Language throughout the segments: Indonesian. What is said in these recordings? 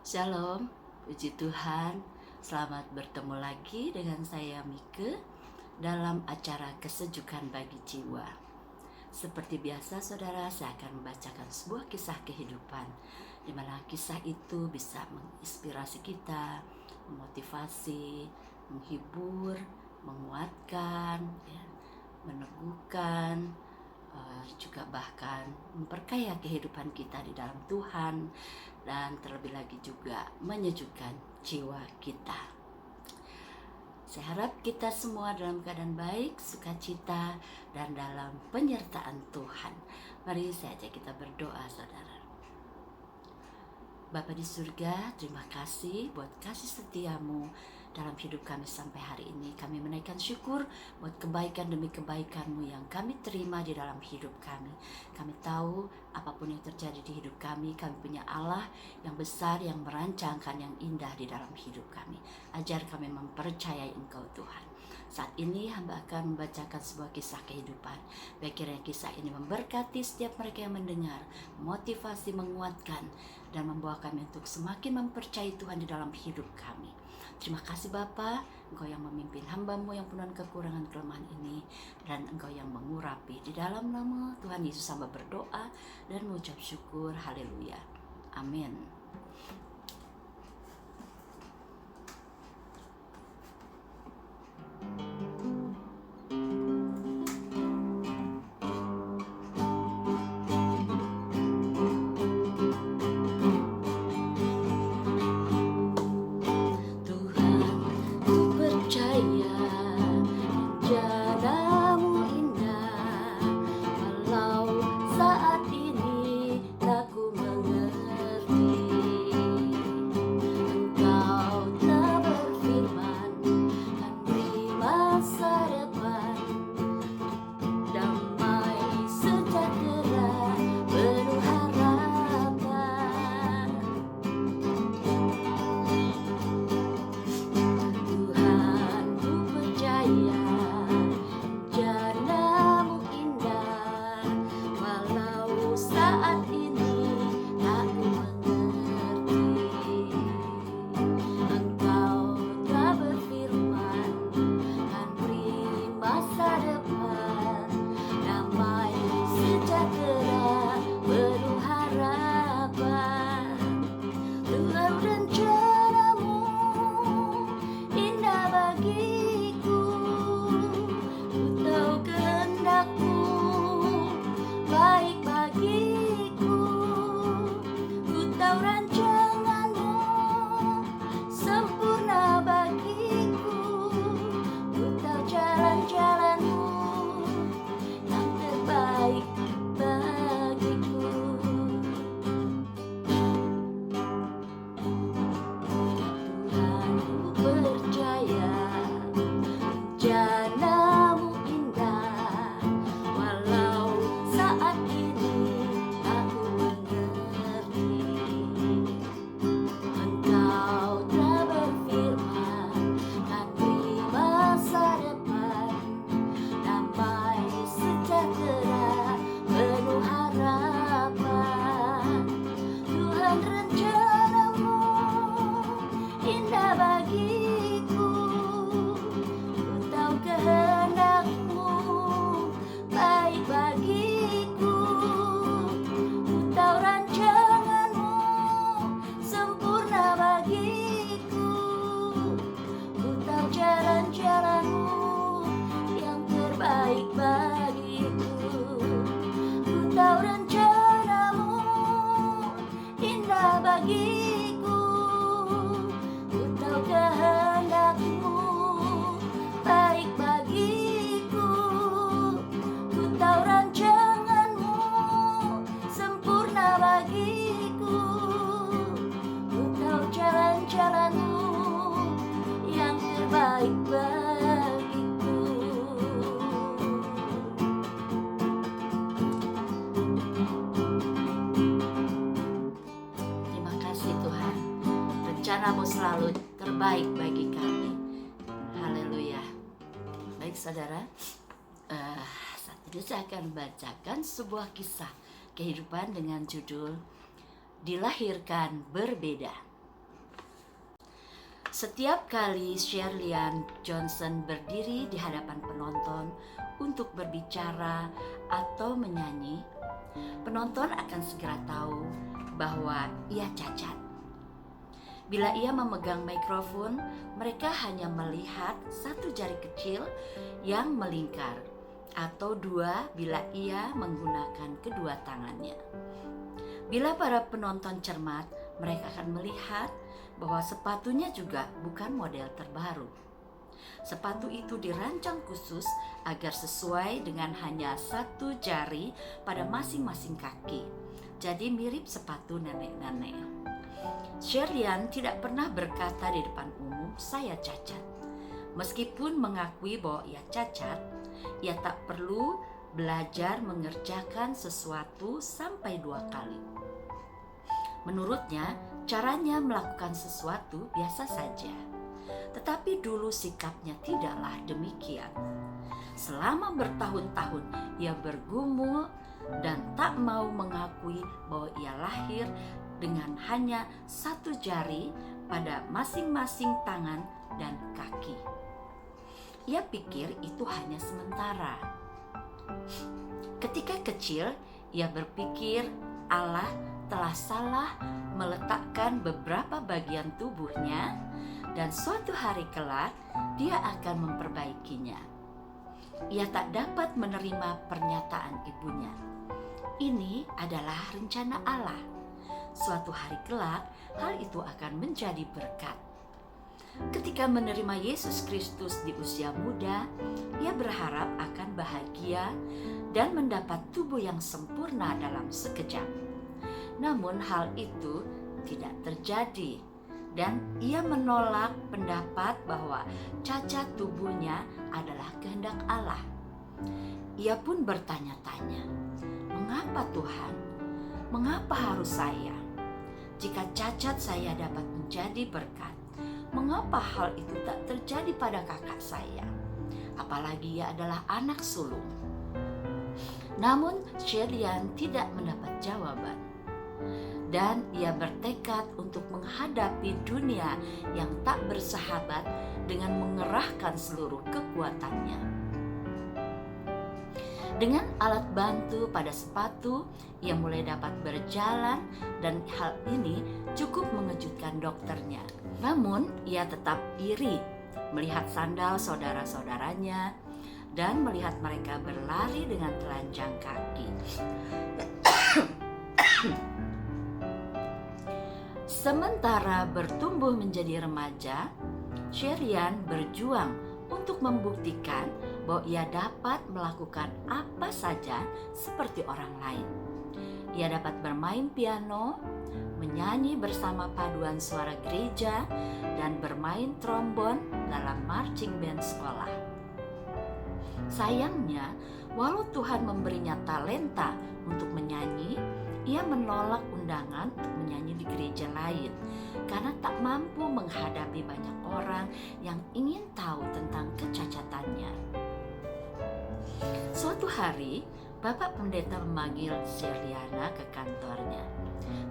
Shalom, puji Tuhan. Selamat bertemu lagi dengan saya Mike dalam acara Kesejukan Bagi Jiwa. Seperti biasa saudara, saya akan membacakan sebuah kisah kehidupan di mana kisah itu bisa menginspirasi kita, memotivasi, menghibur, menguatkan, meneguhkan, juga bahkan memperkaya kehidupan kita di dalam Tuhan, dan terlebih lagi juga menyejukkan jiwa kita. Saya harap kita semua dalam keadaan baik, sukacita, dan dalam penyertaan Tuhan. Mari saya ajak kita berdoa, saudara. Bapa di surga, terima kasih buat kasih setiamu dalam hidup kami sampai hari ini. Kami menaikkan syukur buat kebaikan demi kebaikan-Mu yang kami terima di dalam hidup kami. Kami tahu apapun yang terjadi di hidup kami punya Allah yang besar, yang merancangkan yang indah di dalam hidup kami. Ajar kami mempercayai Engkau Tuhan. Saat ini hamba akan membacakan sebuah kisah kehidupan. Biar kiranya kisah ini memberkati setiap mereka yang mendengar, motivasi, menguatkan, dan membawa kami untuk semakin mempercayai Tuhan di dalam hidup kami. Terima kasih Bapa, Engkau yang memimpin hamba-Mu yang penuh kekurangan kelemahan ini, dan Engkau yang mengurapi. Di dalam nama Tuhan Yesus hamba berdoa dan mengucap syukur. Haleluya. Amin. Rencana-Mu selalu terbaik bagi kami. Haleluya. Baik saudara, saat ini saya akan bacakan sebuah kisah kehidupan dengan judul Dilahirkan Berbeda. Setiap kali Shirley Johnson berdiri di hadapan penonton untuk berbicara atau menyanyi, penonton akan segera tahu bahwa ia cacat. Bila ia memegang mikrofon, mereka hanya melihat satu jari kecil yang melingkar, atau dua bila ia menggunakan kedua tangannya. Bila para penonton cermat, mereka akan melihat bahwa sepatunya juga bukan model terbaru. Sepatu itu dirancang khusus agar sesuai dengan hanya satu jari pada masing-masing kaki. Jadi mirip sepatu nenek-nenek. Shirley tidak pernah berkata di depan umum, "Saya cacat." Meskipun mengakui bahwa ia cacat, ia tak perlu belajar mengerjakan sesuatu sampai 2 kali. Menurutnya, caranya melakukan sesuatu biasa saja. Tetapi dulu sikapnya tidaklah demikian. Selama bertahun-tahun ia bergumul dan tak mau mengakui bahwa ia lahir dengan hanya satu jari pada masing-masing tangan dan kaki. Ia pikir itu hanya sementara. Ketika kecil, ia berpikir Allah telah salah meletakkan beberapa bagian tubuhnya dan suatu hari kelak dia akan memperbaikinya. Ia tak dapat menerima pernyataan ibunya. Ini adalah rencana Allah. Suatu hari kelak hal itu akan menjadi berkat. Ketika menerima Yesus Kristus di usia muda, ia berharap akan bahagia dan mendapat tubuh yang sempurna dalam sekejap. Namun hal itu tidak terjadi dan ia menolak pendapat bahwa cacat tubuhnya adalah kehendak Allah. Ia pun bertanya-tanya, "Mengapa Tuhan? Mengapa harus saya? Jika cacat saya dapat menjadi berkat, mengapa hal itu tak terjadi pada kakak saya? Apalagi ia adalah anak sulung." Namun Shirley tidak mendapat jawaban. Dan ia bertekad untuk menghadapi dunia yang tak bersahabat dengan mengerahkan seluruh kekuatannya. Dengan alat bantu pada sepatu, ia mulai dapat berjalan dan hal ini cukup mengejutkan dokternya. Namun, ia tetap iri melihat sandal saudara-saudaranya dan melihat mereka berlari dengan telanjang kaki. Sementara bertumbuh menjadi remaja, Shirley berjuang untuk membuktikan bahwa ia dapat melakukan apa saja seperti orang lain. Ia dapat bermain piano, menyanyi bersama paduan suara gereja, dan bermain trombon dalam marching band sekolah. Sayangnya, walau Tuhan memberinya talenta untuk menyanyi, ia menolak undangan untuk menyanyi di gereja lain karena tak mampu menghadapi banyak orang yang ingin tahu tentang kecacatannya. Suatu hari, Bapak Pendeta memanggil Shirley ke kantornya.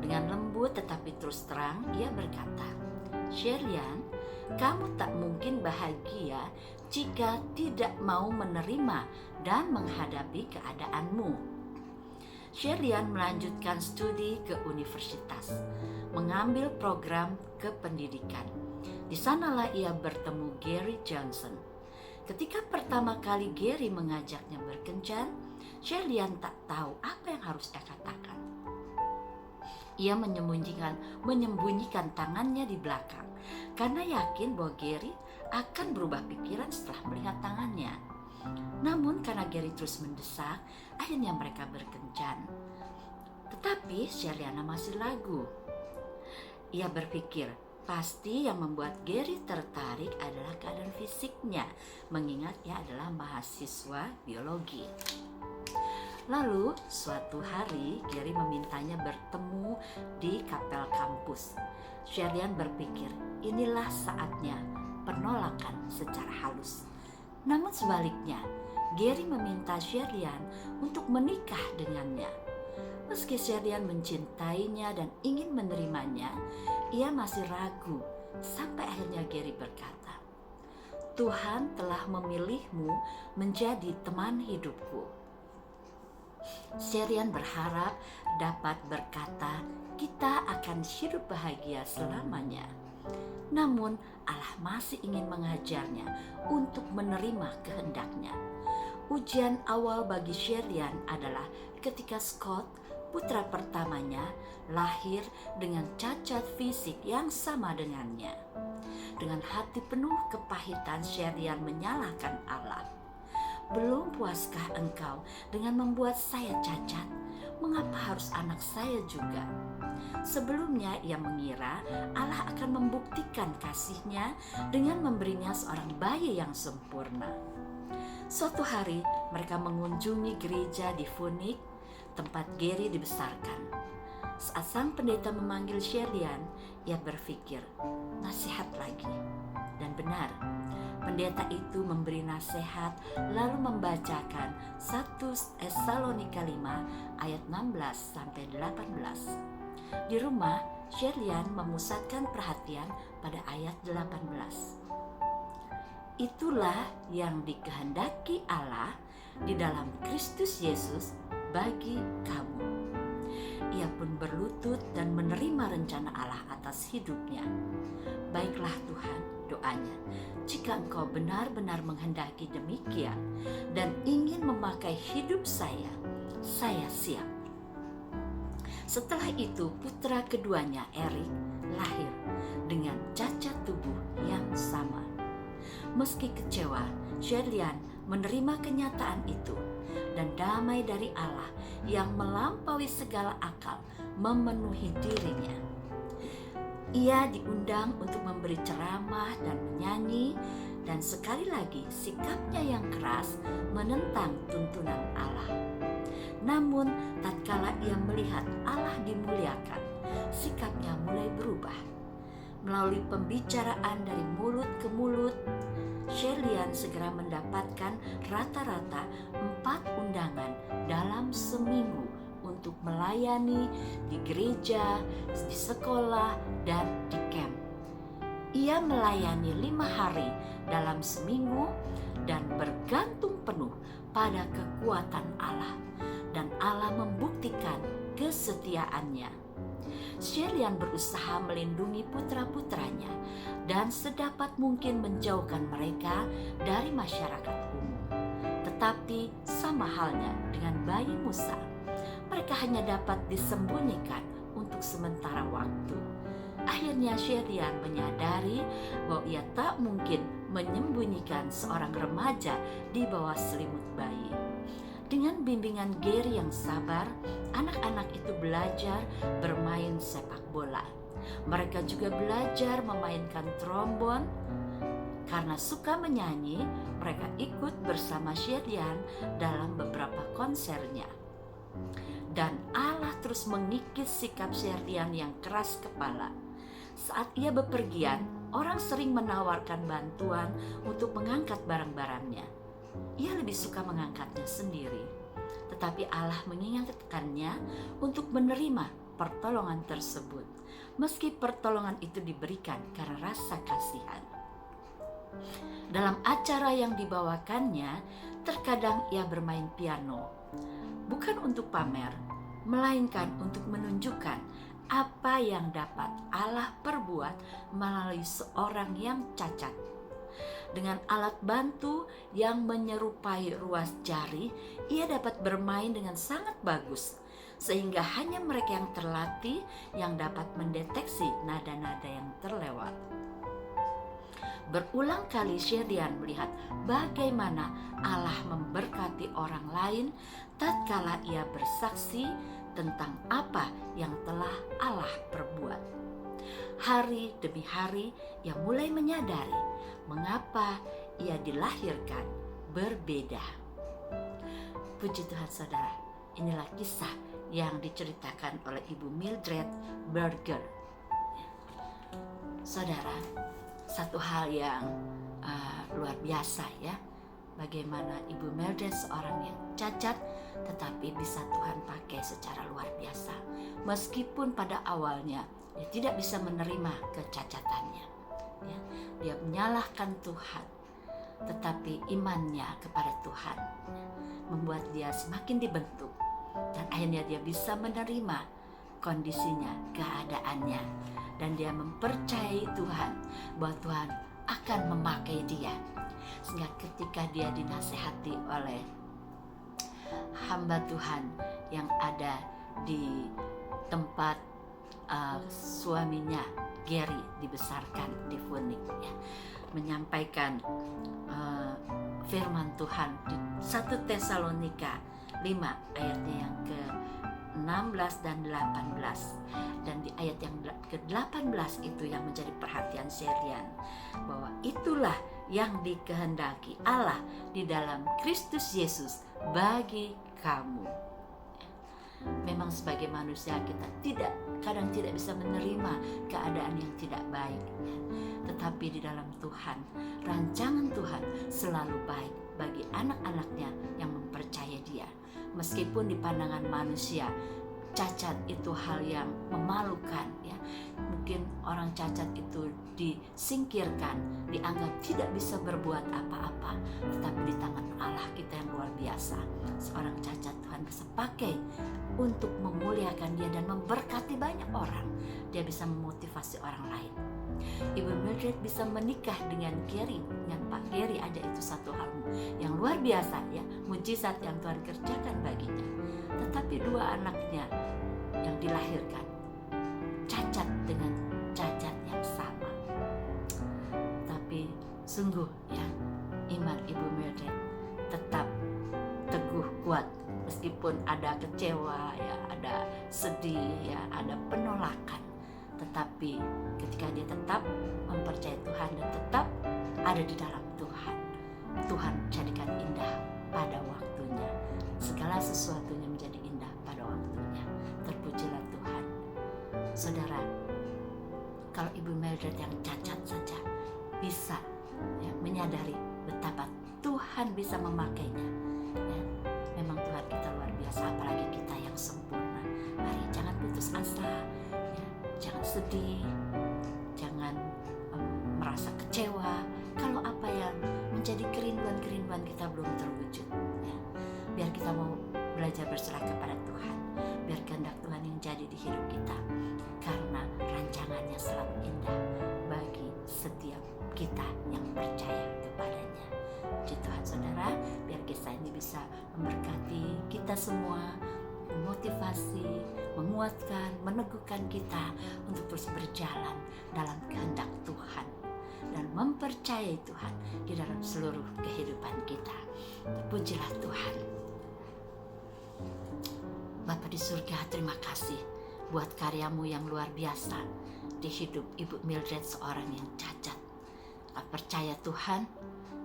Dengan lembut tetapi terus terang, ia berkata, "Shirley, kamu tak mungkin bahagia jika tidak mau menerima dan menghadapi keadaanmu." Shirley melanjutkan studi ke universitas, mengambil program kependidikan. Di sanalah ia bertemu Gary Johnson. Ketika pertama kali Gary mengajaknya berkencan, Shirley tak tahu apa yang harus ia katakan. Ia menyembunyikan tangannya di belakang karena yakin bahwa Gary akan berubah pikiran setelah melihat tangannya. Namun karena Gary terus mendesak, akhirnya mereka berkencan. Tetapi Shirley masih ragu. Ia berpikir, pasti yang membuat Gary tertarik adalah keadaan fisiknya, mengingat ia adalah mahasiswa biologi. Lalu suatu hari Gary memintanya bertemu di kapel kampus. Shirley berpikir, inilah saatnya penolakan secara halus. Namun sebaliknya, Gary meminta Shirley untuk menikah dengannya. Meski Shirley mencintainya dan ingin menerimanya, ia masih ragu Sampai akhirnya Gary berkata, Tuhan telah memilihmu menjadi teman hidupku. Sherian berharap dapat berkata, kita akan hidup bahagia selamanya. Namun Allah masih ingin mengajarnya untuk menerima kehendaknya. Ujian awal bagi Sherian adalah ketika Scott, putra pertamanya, lahir dengan cacat fisik yang sama dengannya. Dengan hati penuh kepahitan, Sherian menyalahkan Allah. Belum puaskah engkau dengan membuat saya cacat? Mengapa harus anak saya juga? Sebelumnya ia mengira Allah akan membuktikan kasih-Nya dengan memberinya seorang bayi yang sempurna. Suatu hari mereka mengunjungi gereja di Phoenix, tempat Gary dibesarkan. Saat sang pendeta memanggil Sherian, ia berpikir, nasihat lagi. Dan benar, pendeta itu memberi nasihat lalu membacakan 1 Tesalonika 5 ayat 16-18. Di rumah, Sherian memusatkan perhatian pada ayat 18. Itulah yang dikehendaki Allah di dalam Kristus Yesus bagi kamu. Ia pun berlutut dan menerima rencana Allah atas hidupnya. Baiklah Tuhan, doanya, jika Engkau benar-benar menghendaki demikian dan ingin memakai hidup saya siap. Setelah itu putra keduanya Eric lahir dengan cacat tubuh yang sama. Meski kecewa, Sherian menerima kenyataan itu dan damai dari Allah yang melampaui segala akal memenuhi dirinya. Ia diundang untuk memberi ceramah dan menyanyi, dan sekali lagi sikapnya yang keras menentang tuntunan Allah. Namun tatkala ia melihat Allah dimuliakan, sikapnya mulai berubah. Melalui pembicaraan dari mulut ke mulut, Sherian segera mendapatkan rata-rata 4 undangan dalam seminggu untuk melayani di gereja, di sekolah, dan di camp. Ia melayani 5 hari dalam seminggu dan bergantung penuh pada kekuatan Allah, dan Allah membuktikan kesetiaannya. Sherian berusaha melindungi putra-putranya dan sedapat mungkin menjauhkan mereka dari masyarakat umum. Tetapi sama halnya dengan bayi Musa, mereka hanya dapat disembunyikan untuk sementara waktu. Akhirnya Sherian menyadari bahwa ia tak mungkin menyembunyikan seorang remaja di bawah selimut bayi. Dengan bimbingan Gary yang sabar, anak-anak itu belajar bermain sepak bola. Mereka juga belajar memainkan trombon. Karena suka menyanyi, mereka ikut bersama Sherian dalam beberapa konsernya. Dan Allah terus mengikis sikap Sherian yang keras kepala. Saat ia bepergian, orang sering menawarkan bantuan untuk mengangkat barang-barangnya. Ia lebih suka mengangkatnya sendiri, tetapi Allah mengingatkannya untuk menerima pertolongan tersebut, meski pertolongan itu diberikan karena rasa kasihan. Dalam acara yang dibawakannya, terkadang ia bermain piano, bukan untuk pamer, melainkan untuk menunjukkan apa yang dapat Allah perbuat melalui seorang yang cacat. Dengan alat bantu yang menyerupai ruas jari, ia dapat bermain dengan sangat bagus, sehingga hanya mereka yang terlatih yang dapat mendeteksi nada-nada yang terlewat. Berulang kali Sherian melihat bagaimana Allah memberkati orang lain tatkala ia bersaksi tentang apa yang telah Allah perbuat. Hari demi hari ia mulai menyadari mengapa ia dilahirkan berbeda. Puji Tuhan saudara, inilah kisah yang diceritakan oleh Ibu Mildred Berger. Saudara, satu hal yang luar biasa ya, bagaimana Ibu Mildred seorang yang cacat tetapi bisa Tuhan pakai secara luar biasa. Meskipun pada awalnya dia tidak bisa menerima kecacatannya. menyalahkan Tuhan, tetapi imannya kepada Tuhan membuat dia semakin dibentuk, dan akhirnya dia bisa menerima kondisinya, keadaannya, dan dia mempercayai Tuhan bahwa Tuhan akan memakai dia. Sehingga ketika dia dinasehati oleh hamba Tuhan yang ada di tempat suaminya Gary dibesarkan di Phoenix, ya, menyampaikan firman Tuhan di 1 Tesalonika 5 ayatnya yang ke-16 dan 18, dan di ayat yang ke-18 itu yang menjadi perhatian Sherian, bahwa itulah yang dikehendaki Allah di dalam Kristus Yesus bagi kamu. Memang sebagai manusia kita kadang tidak bisa menerima keadaan yang tidak baik, ya. Tetapi di dalam Tuhan, rancangan Tuhan selalu baik bagi anak-anaknya yang mempercayai Dia. Meskipun di pandangan manusia cacat itu hal yang memalukan, ya. Mungkin orang cacat itu disingkirkan, dianggap tidak bisa berbuat apa-apa, tetapi di tangan Allah kita yang luar biasa, seorang cacat Tuhan bisa pakai untuk memuliakan dia dan memberkati banyak orang. Dia bisa memotivasi orang lain. Ibu Mildred bisa menikah dengan Gary, dengan Pak Gary aja, itu satu hal yang luar biasa, ya, mujizat yang Tuhan kerjakan baginya. Tetapi dua anaknya yang dilahirkan cacat dengan cacat yang sama. Tapi sungguh, ya, iman Ibu Mildred tetap teguh kuat meskipun ada kecewa, ya, ada sedih, ya, ada penolakan. Tetapi ketika dia tetap mempercayai Tuhan dan tetap ada di dalam Tuhan, Tuhan jadikan indah pada waktunya. Segala sesuatunya menjadi indah pada waktunya. Terpujilah Tuhan. Saudara, kalau Ibu Mildred yang cacat saja bisa, ya, menyadari betapa Tuhan bisa memakainya, ya, memang Tuhan kita luar biasa, apalagi kita yang sempurna. Mari jangan putus asa, ya, jangan sedih, jangan merasa kecewa kalau apa yang menjadi kerinduan kita belum terwujud, ya. Biar kita mau belajar berserah kepada Tuhan, biar kehendak Tuhan yang jadi di hidup kita, karena rancangannya selalu indah bagi setiap kita yang percaya kepadanya. Puji Tuhan, saudara, biar kisah ini bisa memberkati kita semua, memotivasi, menguatkan, meneguhkan kita untuk terus berjalan dalam kehendak Tuhan dan mempercayai Tuhan di dalam seluruh kehidupan kita. Terpujilah Tuhan. Bapa di surga, terima kasih buat karyamu yang luar biasa di hidup Ibu Mildred, seorang yang cacat. Percaya Tuhan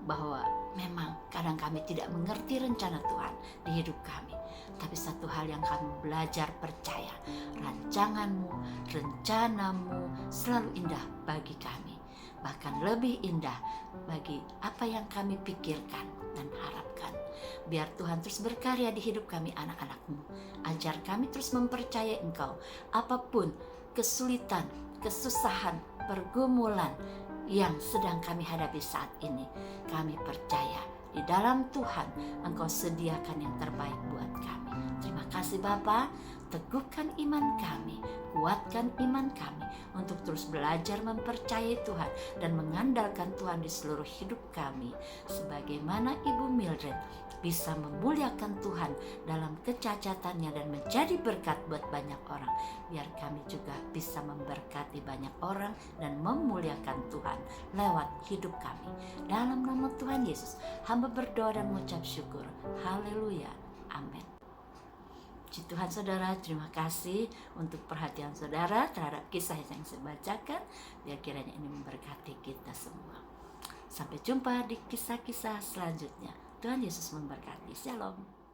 bahwa memang kadang kami tidak mengerti rencana Tuhan di hidup kami, tapi satu hal yang kami belajar percaya, rancanganmu, rencanamu selalu indah bagi kami, bahkan lebih indah bagi apa yang kami pikirkan dan harapkan. Biar Tuhan terus berkarya di hidup kami, anak-anakmu. Ajar kami terus mempercayai Engkau, apapun kesulitan, kesusahan, pergumulan yang sedang kami hadapi saat ini. Kami percaya di dalam Tuhan Engkau sediakan yang terbaik buat kami. Terima kasih Bapa, teguhkan iman kami, kuatkan iman kami untuk terus belajar mempercayai Tuhan dan mengandalkan Tuhan di seluruh hidup kami. Sebagaimana Ibu Mildred bisa memuliakan Tuhan dalam kecacatannya dan menjadi berkat buat banyak orang, biar kami juga bisa memberkati banyak orang dan memuliakan Tuhan lewat hidup kami. Dalam nama Tuhan Yesus, hamba berdoa dan mengucap syukur. Haleluya. Amin. Puji Tuhan, saudara, terima kasih untuk perhatian saudara terhadap kisah yang saya bacakan. Biar kiranya ini memberkati kita semua. Sampai jumpa di kisah-kisah selanjutnya. Tuhan Yesus memberkati. Shalom.